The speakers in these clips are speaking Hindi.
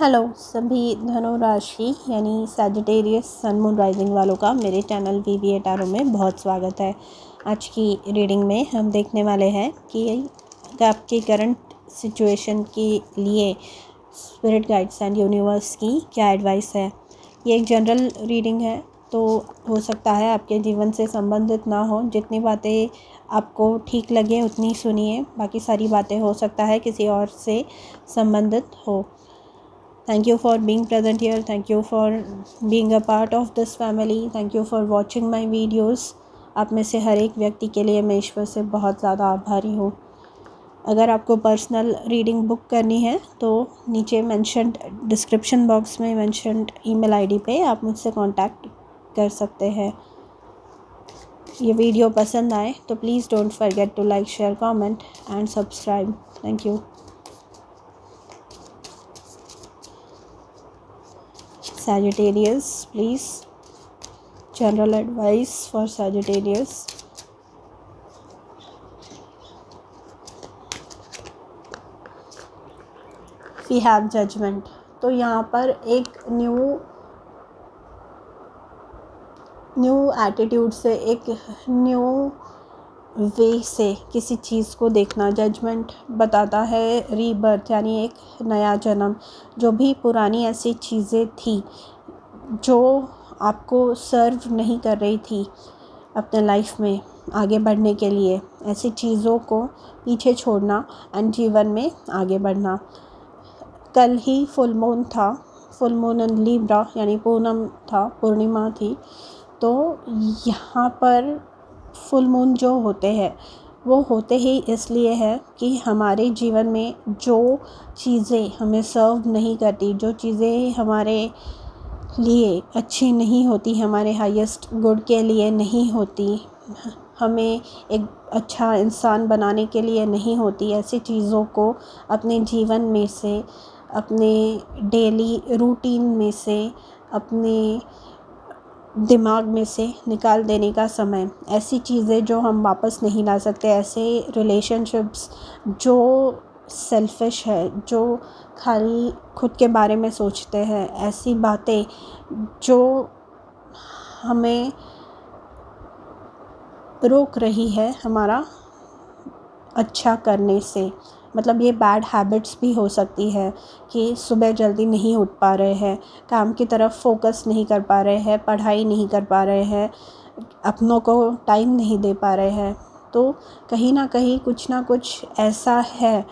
हेलो सभी धनु राशि यानी सैजिटेरियस सन मून राइजिंग वालों का मेरे चैनल वीवीए टैरो में बहुत स्वागत है। आज की रीडिंग में हम देखने वाले हैं कि आपकी करंट सिचुएशन के लिए स्पिरिट गाइड्स एंड यूनिवर्स की क्या एडवाइस है। ये एक जनरल रीडिंग है, तो हो सकता है आपके जीवन से संबंधित ना हो। जितनी बातें आपको ठीक लगे उतनी सुनिए, बाकी सारी बातें हो सकता है किसी और से संबंधित हो। Thank you for being present here. Thank you for being a part of this family. Thank you for watching my videos. आप में से हर एक व्यक्ति के लिए मैं ईश्वर से बहुत ज़्यादा आभारी हूँ। अगर आपको पर्सनल रीडिंग बुक करनी है तो नीचे मेंशन्ड डिस्क्रिप्शन बॉक्स में मेंशन्ड ईमेल आईडी पे आप मुझसे कांटेक्ट कर सकते हैं। ये वीडियो पसंद आए तो please don't forget to like, share, comment and subscribe. Thank you. Sagittarius, please. General advice for Sagittarius. We have judgment. तो यहाँ पर एक न्यू एटीट्यूड से, एक न्यू वे से किसी चीज़ को देखना। जजमेंट बताता है रीबर्थ, यानी एक नया जन्म। जो भी पुरानी ऐसी चीज़ें थी जो आपको सर्व नहीं कर रही थी अपने लाइफ में आगे बढ़ने के लिए, ऐसी चीज़ों को पीछे छोड़ना एंड जीवन में आगे बढ़ना। कल ही फुल मून था, फुल मून इन लिब्रा यानी पूनम था, पूर्णिमा थी। तो यहाँ पर फुल मून जो होते हैं वो होते ही इसलिए है कि हमारे जीवन में जो चीज़ें हमें सर्व नहीं करती, जो चीज़ें हमारे लिए अच्छी नहीं होती, हमारे हाईएस्ट गुड के लिए नहीं होती, हमें एक अच्छा इंसान बनाने के लिए नहीं होती, ऐसी चीज़ों को अपने जीवन में से, अपने डेली रूटीन में से, अपने दिमाग में से निकाल देने का समय। ऐसी चीज़ें जो हम वापस नहीं ला सकते, ऐसे रिलेशनशिप्स जो सेल्फिश है, जो खाली खुद के बारे में सोचते हैं, ऐसी बातें जो हमें रोक रही है हमारा अच्छा करने से। मतलब ये बैड हैबिट्स भी हो सकती है कि सुबह जल्दी नहीं उठ पा रहे हैं, काम की तरफ फोकस नहीं कर पा रहे हैं, पढ़ाई नहीं कर पा रहे हैं, अपनों को टाइम नहीं दे पा रहे हैं। तो कहीं ना कहीं कुछ ना कुछ ऐसा है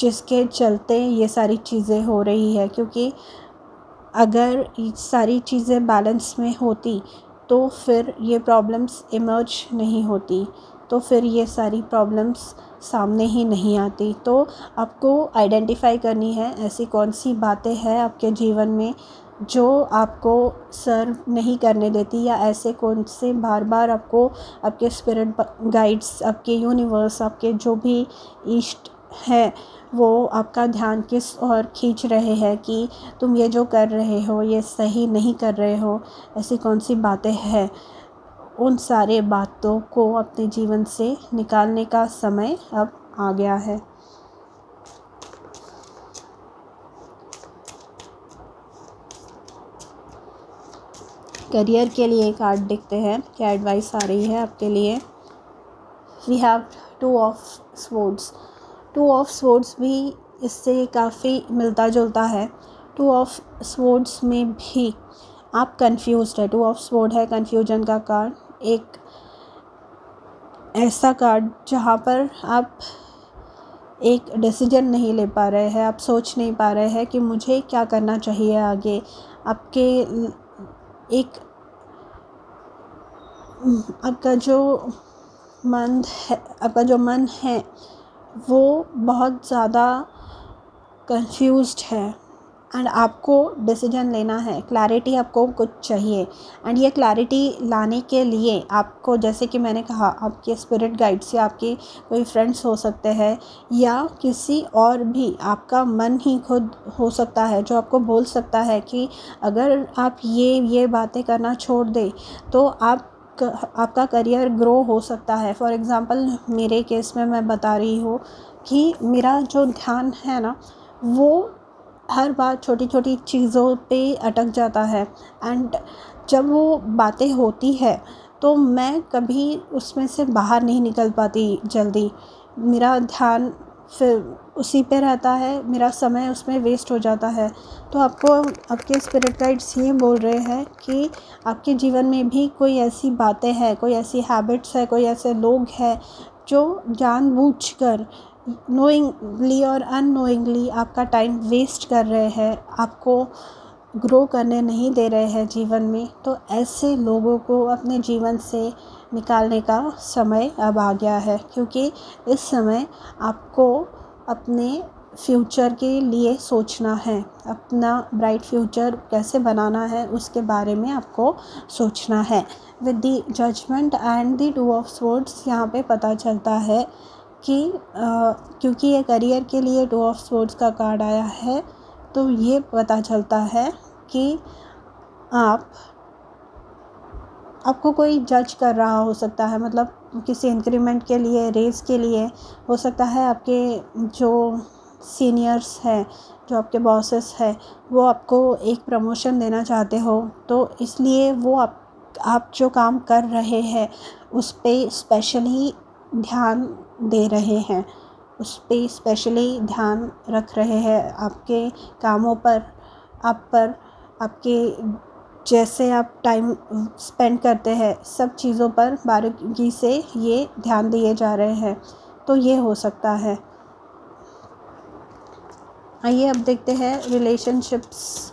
जिसके चलते ये सारी चीज़ें हो रही है। क्योंकि अगर ये सारी चीज़ें बैलेंस में होती तो फिर ये प्रॉब्लम्स इमर्ज नहीं होती, तो फिर ये सारी प्रॉब्लम्स सामने ही नहीं आती। तो आपको आइडेंटिफाई करनी है ऐसी कौन सी बातें हैं आपके जीवन में जो आपको सर्व नहीं करने देती, या ऐसे कौन से बार बार आपको आपके स्पिरिट गाइड्स, आपके यूनिवर्स, आपके जो भी इष्ट है वो आपका ध्यान किस ओर खींच रहे हैं कि तुम ये जो कर रहे हो ये सही नहीं कर रहे हो। ऐसी कौन सी बातें हैं, उन सारे बातों को अपने जीवन से निकालने का समय अब आ गया है। करियर के लिए कार्ड देखते हैं, क्या एडवाइस आ रही है आपके लिए। We have two of swords. Two of swords भी इससे काफ़ी मिलता जुलता है। टू ऑफ स्वॉर्ड्स में भी आप कंफ्यूज्ड है। टू ऑफ स्वॉर्ड है कंफ्यूजन का कार्ड, एक ऐसा कार्ड जहाँ पर आप एक डिसीजन नहीं ले पा रहे हैं, आप सोच नहीं पा रहे हैं कि मुझे क्या करना चाहिए आगे। आपके एक आपका जो मन है वो बहुत ज़्यादा कंफ्यूज्ड है एंड आपको डिसीजन लेना है। क्लैरिटी आपको कुछ चाहिए एंड ये क्लैरिटी लाने के लिए आपको, जैसे कि मैंने कहा, आपके स्पिरिट गाइड्स या आपके कोई फ्रेंड्स हो सकते हैं या किसी और भी, आपका मन ही खुद हो सकता है जो आपको बोल सकता है कि अगर आप ये बातें करना छोड़ दें तो आपका करियर ग्रो हो सकता है। फॉर एग्ज़ाम्पल मेरे केस में मैं बता रही हूँ कि मेरा जो ध्यान है ना वो हर बार छोटी छोटी चीज़ों पे अटक जाता है। एंड जब वो बातें होती है तो मैं कभी उसमें से बाहर नहीं निकल पाती जल्दी। मेरा ध्यान फिर उसी पे रहता है, मेरा समय उसमें वेस्ट हो जाता है। तो आपको आपके स्पिरिट गाइड्स ये बोल रहे हैं कि आपके जीवन में भी कोई ऐसी बातें हैं, कोई ऐसी हैबिट्स है, कोई ऐसे लोग हैं जो जानबूझकर नोइंगली और अननोइंगली आपका टाइम वेस्ट कर रहे हैं, आपको ग्रो करने नहीं दे रहे हैं जीवन में। तो ऐसे लोगों को अपने जीवन से निकालने का समय अब आ गया है, क्योंकि इस समय आपको अपने फ्यूचर के लिए सोचना है। अपना ब्राइट फ्यूचर कैसे बनाना है उसके बारे में आपको सोचना है। With the judgement and the two of swords यहाँ पे पता चलता है कि क्योंकि ये करियर के लिए टू ऑफ स्वॉर्ड्स का कार्ड आया है, तो ये पता चलता है कि आपको कोई जज कर रहा हो सकता है, मतलब किसी इंक्रीमेंट के लिए, रेज़ के लिए हो सकता है। आपके जो सीनियर्स हैं, जो आपके बॉसेस हैं, वो आपको एक प्रमोशन देना चाहते हो, तो इसलिए वो आप जो काम कर रहे हैं उस पे स्पेशली ध्यान दे रहे हैं, उस पे स्पेशली ध्यान रख रहे हैं। आपके कामों पर, आपके जैसे आप टाइम स्पेंड करते हैं, सब चीज़ों पर बारीकी से ये ध्यान दिए जा रहे हैं। तो ये हो सकता है। आइए अब देखते हैं रिलेशनशिप्स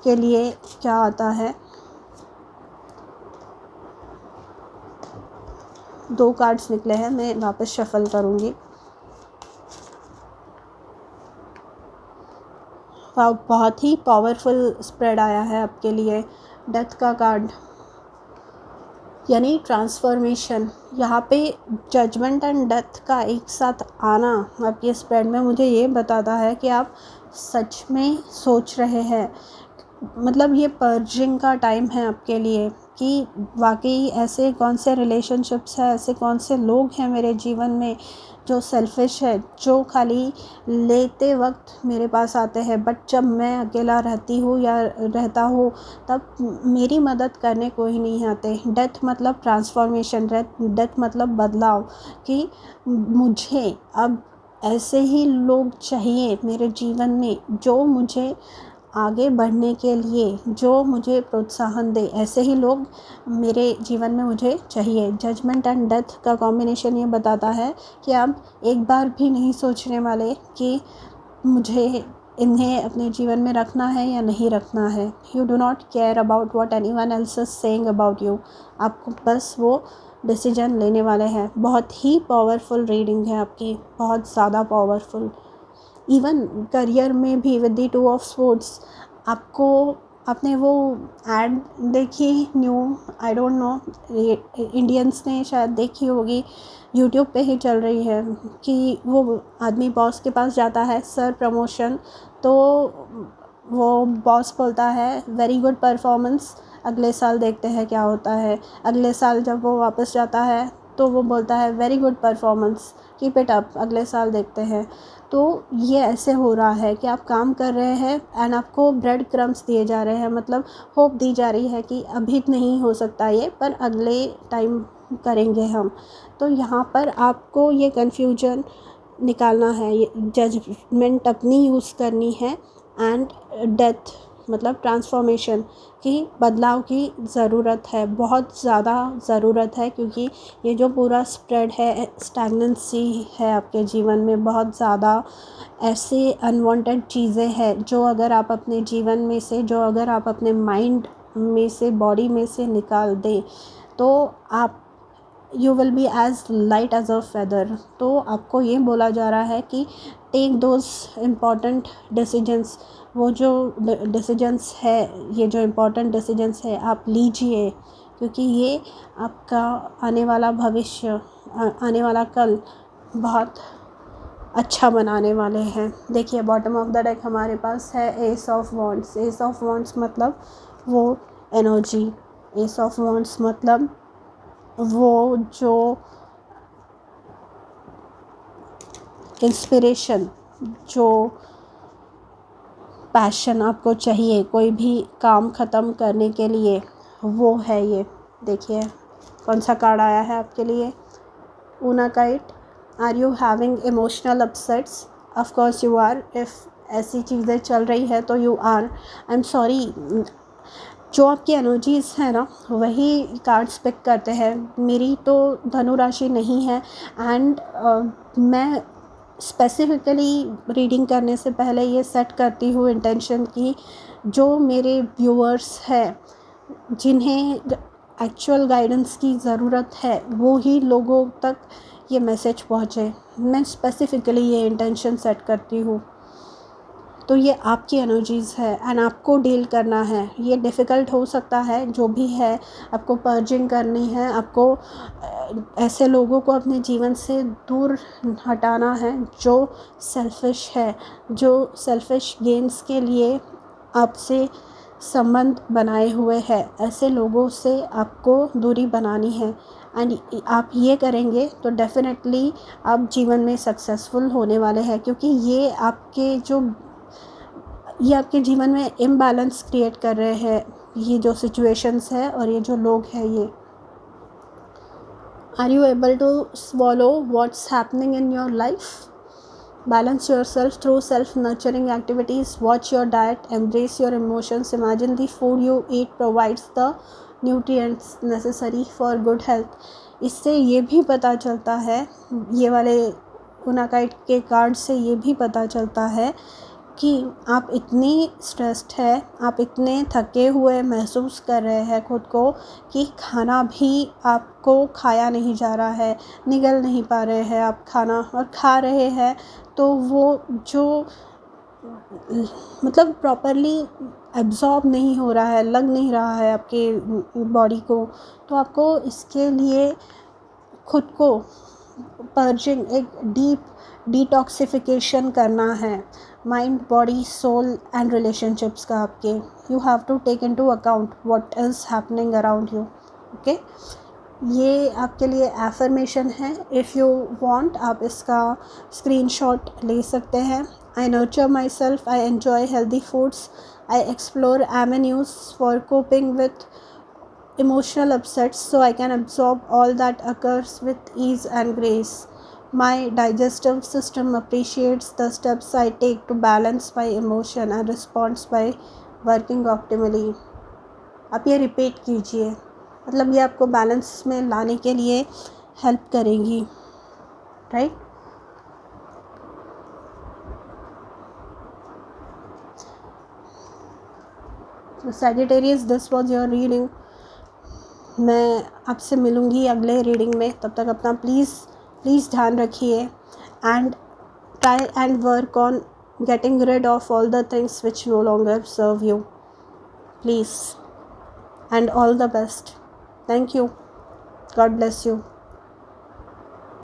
के लिए क्या आता है। 2 कार्ड्स निकले हैं, मैं वापस शफल करूँगी। बहुत ही पावरफुल स्प्रेड आया है आपके लिए। डेथ का कार्ड यानी ट्रांसफॉर्मेशन। यहाँ पे जजमेंट एंड डेथ का एक साथ आना आपके स्प्रेड में मुझे ये बताता है कि आप सच में सोच रहे हैं, मतलब ये पर्जिंग का टाइम है आपके लिए कि वाकई ऐसे कौन से रिलेशनशिप्स हैं, ऐसे कौन से लोग हैं मेरे जीवन में जो सेल्फिश है, जो खाली लेते वक्त मेरे पास आते हैं, बट जब मैं अकेला रहती हूँ या रहता हूँ तब मेरी मदद करने कोई नहीं आते। डेथ मतलब ट्रांसफॉर्मेशन, डेथ मतलब बदलाव, कि मुझे अब ऐसे ही लोग चाहिए मेरे जीवन में जो मुझे आगे बढ़ने के लिए, जो मुझे प्रोत्साहन दे। ऐसे ही लोग मेरे जीवन में मुझे चाहिए। जजमेंट एंड डेथ का कॉम्बिनेशन ये बताता है कि आप एक बार भी नहीं सोचने वाले कि मुझे इन्हें अपने जीवन में रखना है या नहीं रखना है। You do not care about what anyone else is saying about you. आपको बस वो डिसीजन लेने वाले हैं। बहुत ही पावरफुल रीडिंग है आपकी, बहुत ज़्यादा पावरफुल। इवन करियर में भी विद द 2 ऑफ स्वॉर्ड्स, आपको आपने वो एड देखी, new, I don't know, Indians ने शायद देखी होगी, यूट्यूब पे ही चल रही है, कि वो आदमी बॉस के पास जाता है, सर प्रमोशन, तो वो बॉस बोलता है वेरी गुड परफॉर्मेंस, अगले साल देखते हैं क्या होता है। अगले साल जब वो वापस जाता है तो वो बोलता है very good performance, keep it up, अगले साल देखते हैं। तो ये ऐसे हो रहा है कि आप काम कर रहे हैं एंड आपको ब्रेड क्रम्स दिए जा रहे हैं, मतलब होप दी जा रही है कि अभी नहीं हो सकता ये, पर अगले टाइम करेंगे हम। तो यहाँ पर आपको ये कन्फ्यूजन निकालना है, ये जजमेंट अपनी यूज़ करनी है, एंड डेथ मतलब ट्रांसफॉर्मेशन की बदलाव की ज़रूरत है, बहुत ज़्यादा ज़रूरत है, क्योंकि ये जो पूरा स्प्रेड है, स्टैग्नेंसी है आपके जीवन में, बहुत ज़्यादा ऐसे अनवांटेड चीज़ें हैं जो अगर आप अपने जीवन में से, जो अगर आप अपने माइंड में से, बॉडी में से निकाल दें तो आप you will be as light as a feather. तो आपको ये बोला जा रहा है कि टेक दोज इम्पॉर्टेंट डिसीजंस, वो जो डिसीजंस है, ये जो इम्पॉर्टेंट डिसीजंस है आप लीजिए, क्योंकि ये आपका आने वाला भविष्य, आने वाला कल बहुत अच्छा बनाने वाले हैं। देखिए बॉटम ऑफ द डेक हमारे पास है S of wands. S of wands मतलब वो एनर्जी, एस ऑफ वॉन्ड्स मतलब वो जो इंस्पिरेशन, जो पैशन आपको चाहिए कोई भी काम ख़त्म करने के लिए, वो है ये। देखिए कौन सा कार्ड आया है आपके लिए, unakite. Are you having emotional upsets? Of course you are. If ऐसी चीज़ें चल रही है तो you are. I am sorry, जो आपकी एनर्जीज़ है ना वही कार्ड्स पिक करते हैं। मेरी तो धनु राशि नहीं है एंड मैं स्पेसिफिकली रीडिंग करने से पहले ये सेट करती हूँ इंटेंशन की जो मेरे व्यूअर्स हैं जिन्हें एक्चुअल गाइडेंस की ज़रूरत है वो ही लोगों तक ये मैसेज पहुँचे। मैं स्पेसिफिकली ये इंटेंशन सेट करती हूँ। तो ये आपकी एनर्जीज़ है एंड आपको डील करना है। ये डिफ़िकल्ट हो सकता है, जो भी है आपको पर्जिंग करनी है, आपको ऐसे लोगों को अपने जीवन से दूर हटाना है जो सेल्फ़िश है, जो सेल्फ़िश गेन्स के लिए आपसे संबंध बनाए हुए हैं। ऐसे लोगों से आपको दूरी बनानी है एंड आप ये करेंगे तो डेफ़िनेटली आप जीवन में सक्सेसफुल होने वाले हैं, क्योंकि ये आपके जीवन में इम्बैलेंस क्रिएट कर रहे हैं ये जो सिचुएशंस है और ये जो लोग हैं ये। Are you able to swallow what's happening in your life? Balance yourself through self nurturing activities, watch your diet, embrace your emotions, imagine the food you eat provides the nutrients necessary for good health. इससे ये भी पता चलता है, ये वाले ऊनाकाइट के कार्ड से ये भी पता चलता है कि आप इतनी स्ट्रेस्ड है, आप इतने थके हुए महसूस कर रहे हैं खुद को कि खाना भी आपको खाया नहीं जा रहा है, निगल नहीं पा रहे हैं आप खाना, और खा रहे हैं तो वो जो मतलब प्रॉपरली एब्जॉर्ब नहीं हो रहा है, लग नहीं रहा है आपके बॉडी को। तो आपको इसके लिए खुद को पर्जिंग, एक डीप डिटॉक्सिफिकेशन करना है mind, body, soul and relationships का आपके। You have to take into account what is happening around you. Okay, ये आपके लिए एफर्मेशन है। इफ़ यू वांट आप इसका स्क्रीनशॉट ले सकते हैं। I nurture myself, I enjoy healthy foods, I explore avenues for coping with emotional upsets so I can absorb all that occurs with ease and grace. My digestive system appreciates the steps I take to balance my emotion and responds by working optimally. आप ये रिपीट कीजिए, मतलब ये आपको बैलेंस में लाने के लिए हेल्प करेंगी, right? Sagittarius, this was your reading. मैं आपसे मिलूँगी अगले रीडिंग में। तब तक अपना प्लीज़ ध्यान रखिए and try and work on getting rid of all the things which no longer serve you, please, and all the best. Thank you. God bless you.